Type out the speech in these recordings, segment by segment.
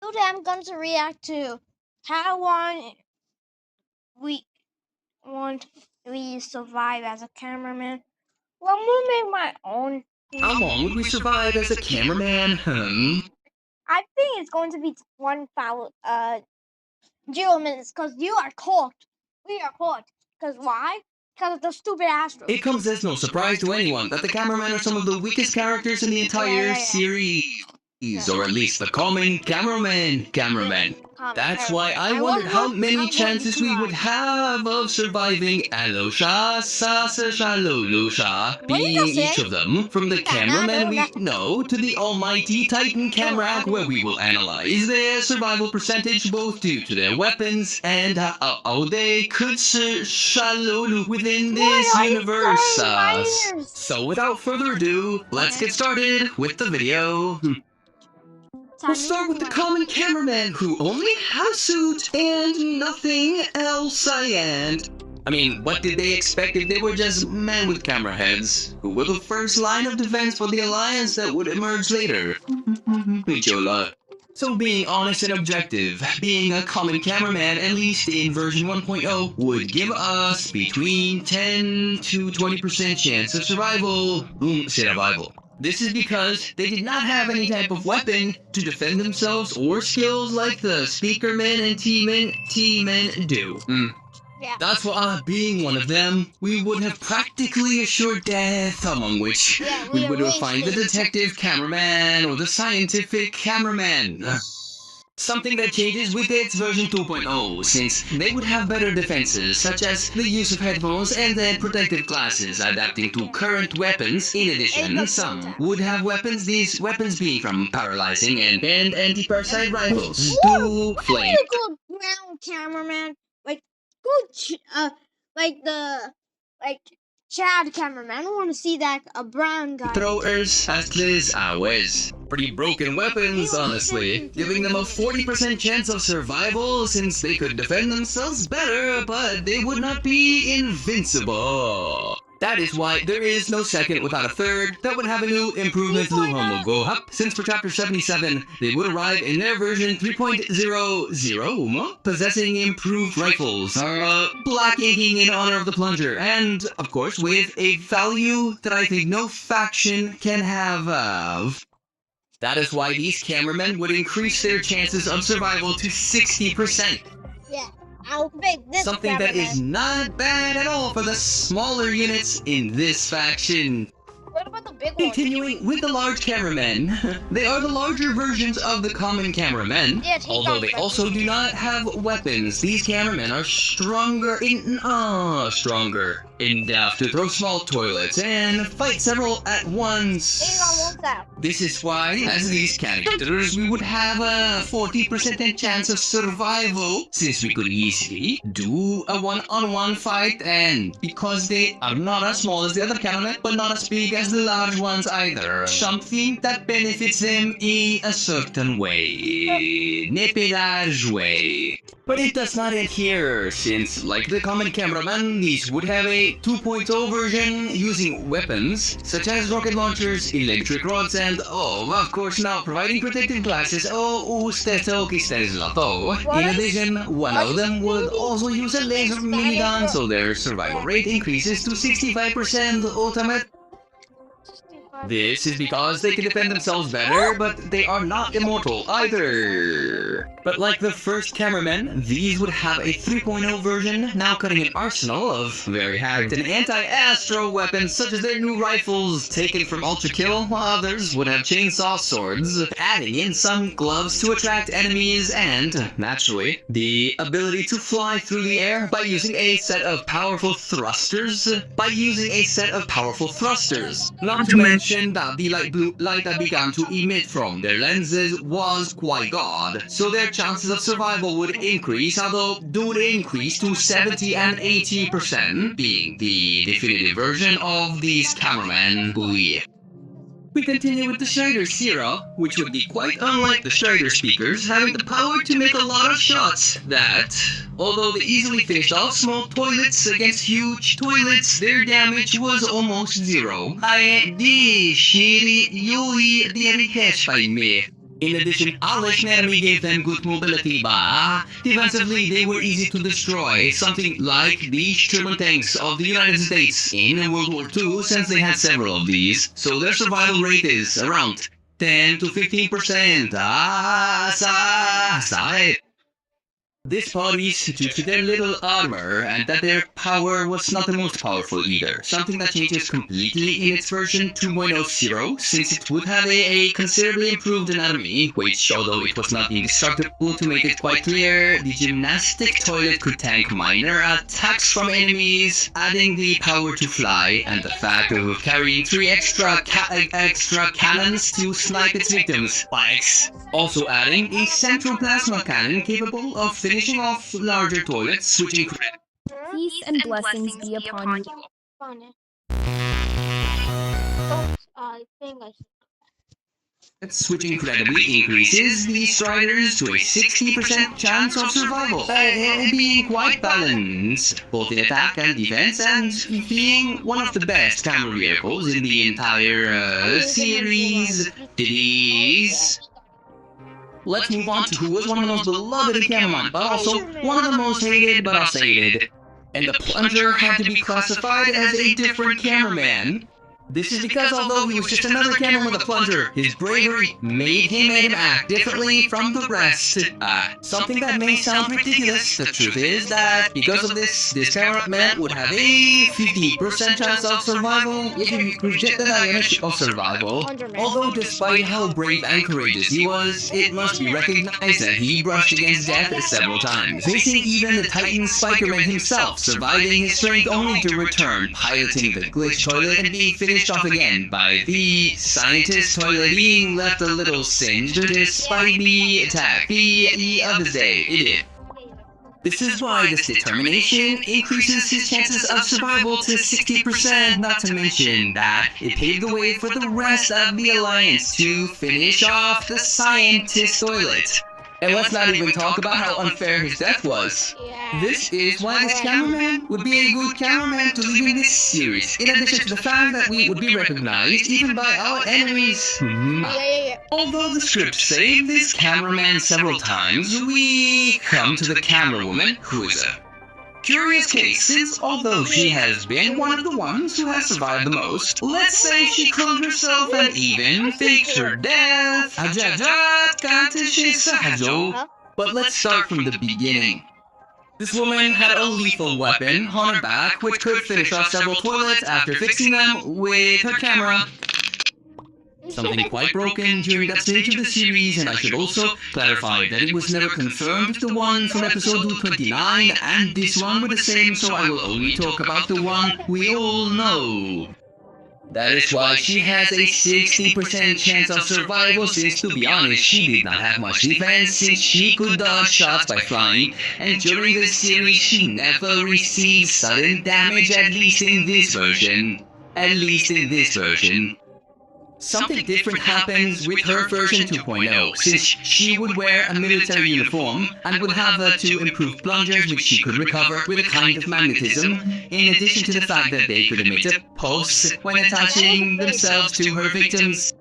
Today I'm going to react to how we want we survive as a cameraman. Well, I'm gonna make my own. How long would we survive as a cameraman? I think it's going to be 0 minutes because you are caught. We are caught. Because why? Because of the stupid Astros. It comes as no surprise to anyone that the cameramen are some of the weakest characters in the entire series. Or at least the common cameraman. That's why I wondered how many chances we would have of surviving Alosha, Sasa, Shalolosha, being each of them, from the cameraman we know to the almighty Titan Camerac, where we will analyze their survival percentage both due to their weapons and how they could Shalolu within this universe. So without further ado, let's get started with the video. We'll start with the common cameraman, who only has a suit and nothing else. I mean, what did they expect if they were just men with camera heads, who were the first line of defense for the alliance that would emerge later? Michola. So being honest and objective, being a common cameraman, at least in version 1.0, would give us between 10 to 20% chance of survival. Survival. This is because they did not have any type of weapon to defend themselves or skills like the Speakermen and T-Men do. Yeah. That's why, being one of them, we would have practically assured death, among which we would find the detective cameraman or the scientific cameraman. Something that changes with its version 2.0, since they would have better defenses, such as the use of headphones and then protective glasses adapting to current weapons. In addition, some would have weapons, these weapons being from paralyzing and anti-parasite rifles to flame. Good ground cameraman, like good, like Chad cameraman. I don't want to see that a brown guy. Throwers as this ours. Pretty broken weapons, honestly, giving them a 40% chance of survival since they could defend themselves better, but they would not be invincible. That is why there is no second without a third that would have a new improvement Luhon will go up, since for chapter 77, they would arrive in their version 3.00, possessing improved rifles, black inking in honor of the plunger, and, of course, with a value that I think no faction can have of. That is why these cameramen would increase their chances of survival to 60%. Yeah, I'll pick this. Something that is not bad at all for the smaller units in this faction. What about the big one? Continuing with the large cameramen, they are the larger versions of the common cameramen. Yeah, although they also do not have weapons, these cameramen are stronger enough to throw small toilets and fight several at once. This is why, as these characters, we would have a 40% chance of survival, since we could easily do a one-on-one fight, and because they are not as small as the other cameramen, but not as big as the large ones either. Something that benefits them in a certain way. Nepelage way. But it does not end here, since, like the common cameraman, these would have a 2.0 version using weapons, such as rocket launchers, electric rods, and, of course now providing protective glasses. In addition, one of them would also use a laser minigun, so their survival rate increases to 65% ultimate. This is because they can defend themselves better, but they are not immortal either. But like the first cameramen, these would have a 3.0 version, now cutting an arsenal of very hacked and anti-astro weapons, such as their new rifles taken from Ultra Kill, while others would have chainsaw swords, adding in some gloves to attract enemies, and, naturally, the ability to fly through the air by using a set of powerful thrusters. Not to mention that the light that began to emit from their lenses was quite god, so their chances of survival would increase, although do would increase to 70 and 80%, being the definitive version of these cameramen. We continue with the Schneider Sierra, which would be quite unlike the Schneider speakers, having the power to make a lot of shots that, although they easily finished off small toilets against huge toilets, their damage was almost zero. In addition, Alish Nermi gave them good mobility, but defensively they were easy to destroy, something like the Sherman tanks of the United States in World War II, since they had several of these, so their survival rate is around 10 to 15%. Side. This body's due to their little armor, and that their power was not the most powerful either, something that changes completely in its version 2.0, since it would have a considerably improved anatomy, which, although it was not indestructible, to make it quite clear, the gymnastic toilet could tank minor attacks from enemies, adding the power to fly, and the fact of carrying 3 extra cannons to snipe its victims. Spikes. Also adding a central plasma cannon capable of finishing off larger toilets, switching Peace and blessings be upon you. Funny. I think I which incredibly increases the striders to a 60% chance of survival, being quite balanced, both in attack and defense, and being one of the best camera vehicles in the entire series. Titties. Let's move on to who was one of the most beloved cameramen, but also one of the most hated but unsated. And the plunger had to be classified as a different cameraman. This is because although he was just another cameraman with a plunger, his bravery made him act differently from the rest. Something that may sound ridiculous, the truth is that because of this cameraman would have a 50% chance of survival if you reject the dynamic of survival. Although despite how brave and courageous he was, it must be recognized that he brushed against death several times, facing even the Titan Spikerman himself, surviving his strength only to return, piloting the glitch toilet and being finished off again by the scientist toilet being left a little singed despite the attack the other day it did. This is why this determination increases his chances of survival to 60%, not to mention that it paved the way for the rest of the Alliance to finish off the scientist toilet. And let's not even talk about how unfair his death was. Yeah. This is why this cameraman would be a good cameraman to leave in this series, in addition to the fact that we would be recognized even by our enemies. Although the script saved this cameraman several times, we come to the camera woman, who is a curious case, since although she has been one of the ones who has survived the most, let's say she cloned herself and even faked her death. But let's start from the beginning. This woman had a lethal weapon on her back, which could finish off several toilets after fixing them with her camera. Something quite broken during that stage of the series, and I should also clarify that it was never confirmed if the one from episode 29 and this one were the same, so I will only talk about the one we all know. That is why she has a 60% chance of survival, since to be honest, she did not have much defense since she could dodge shots by flying, and during the series she never received sudden damage, at least in this version. Something different happens with her version 2.0, since she would wear a military uniform and would have 2 improved plungers which she could recover with a kind of magnetism, in addition to the fact that they could emit a pulse when attaching themselves to her victims.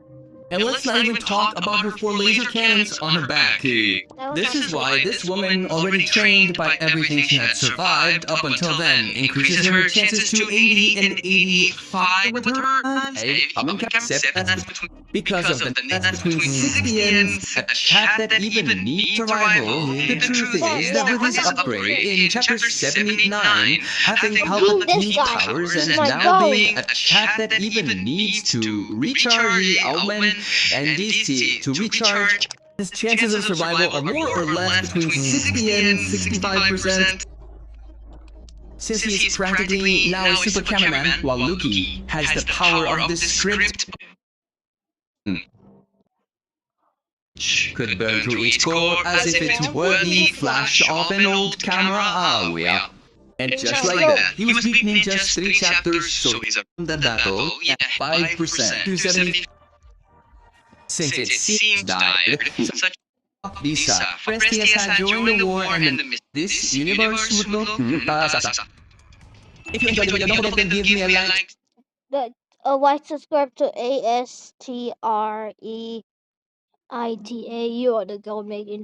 And let's not even talk about her 4 laser cannons on her back. This is why this woman, already trained by everything she had survived up until then, increases her chances to 80 and 85 with her because of the net between 60 and a chat that even need to rival. The truth is that with his upgrade in chapter 79, having Palpatine powers and now being a chat that even needs to recharge the Owlman and DC to recharge, his chances of survival are more or less between 60 and 65%. Since he is practically now a super cameraman, while Luki has the power of the script. Could burn through each core as if it were the flash of an old camera. Yeah. And just like that, he was beaten in just 3 chapters, so he's from the battle at 5% to 70. Since it seems died, such Lisa, rest he has had during the war and this universe would look. If you enjoyed the video, don't forget to give me a like. Like subscribe to ASTRE ITA, you are the gold making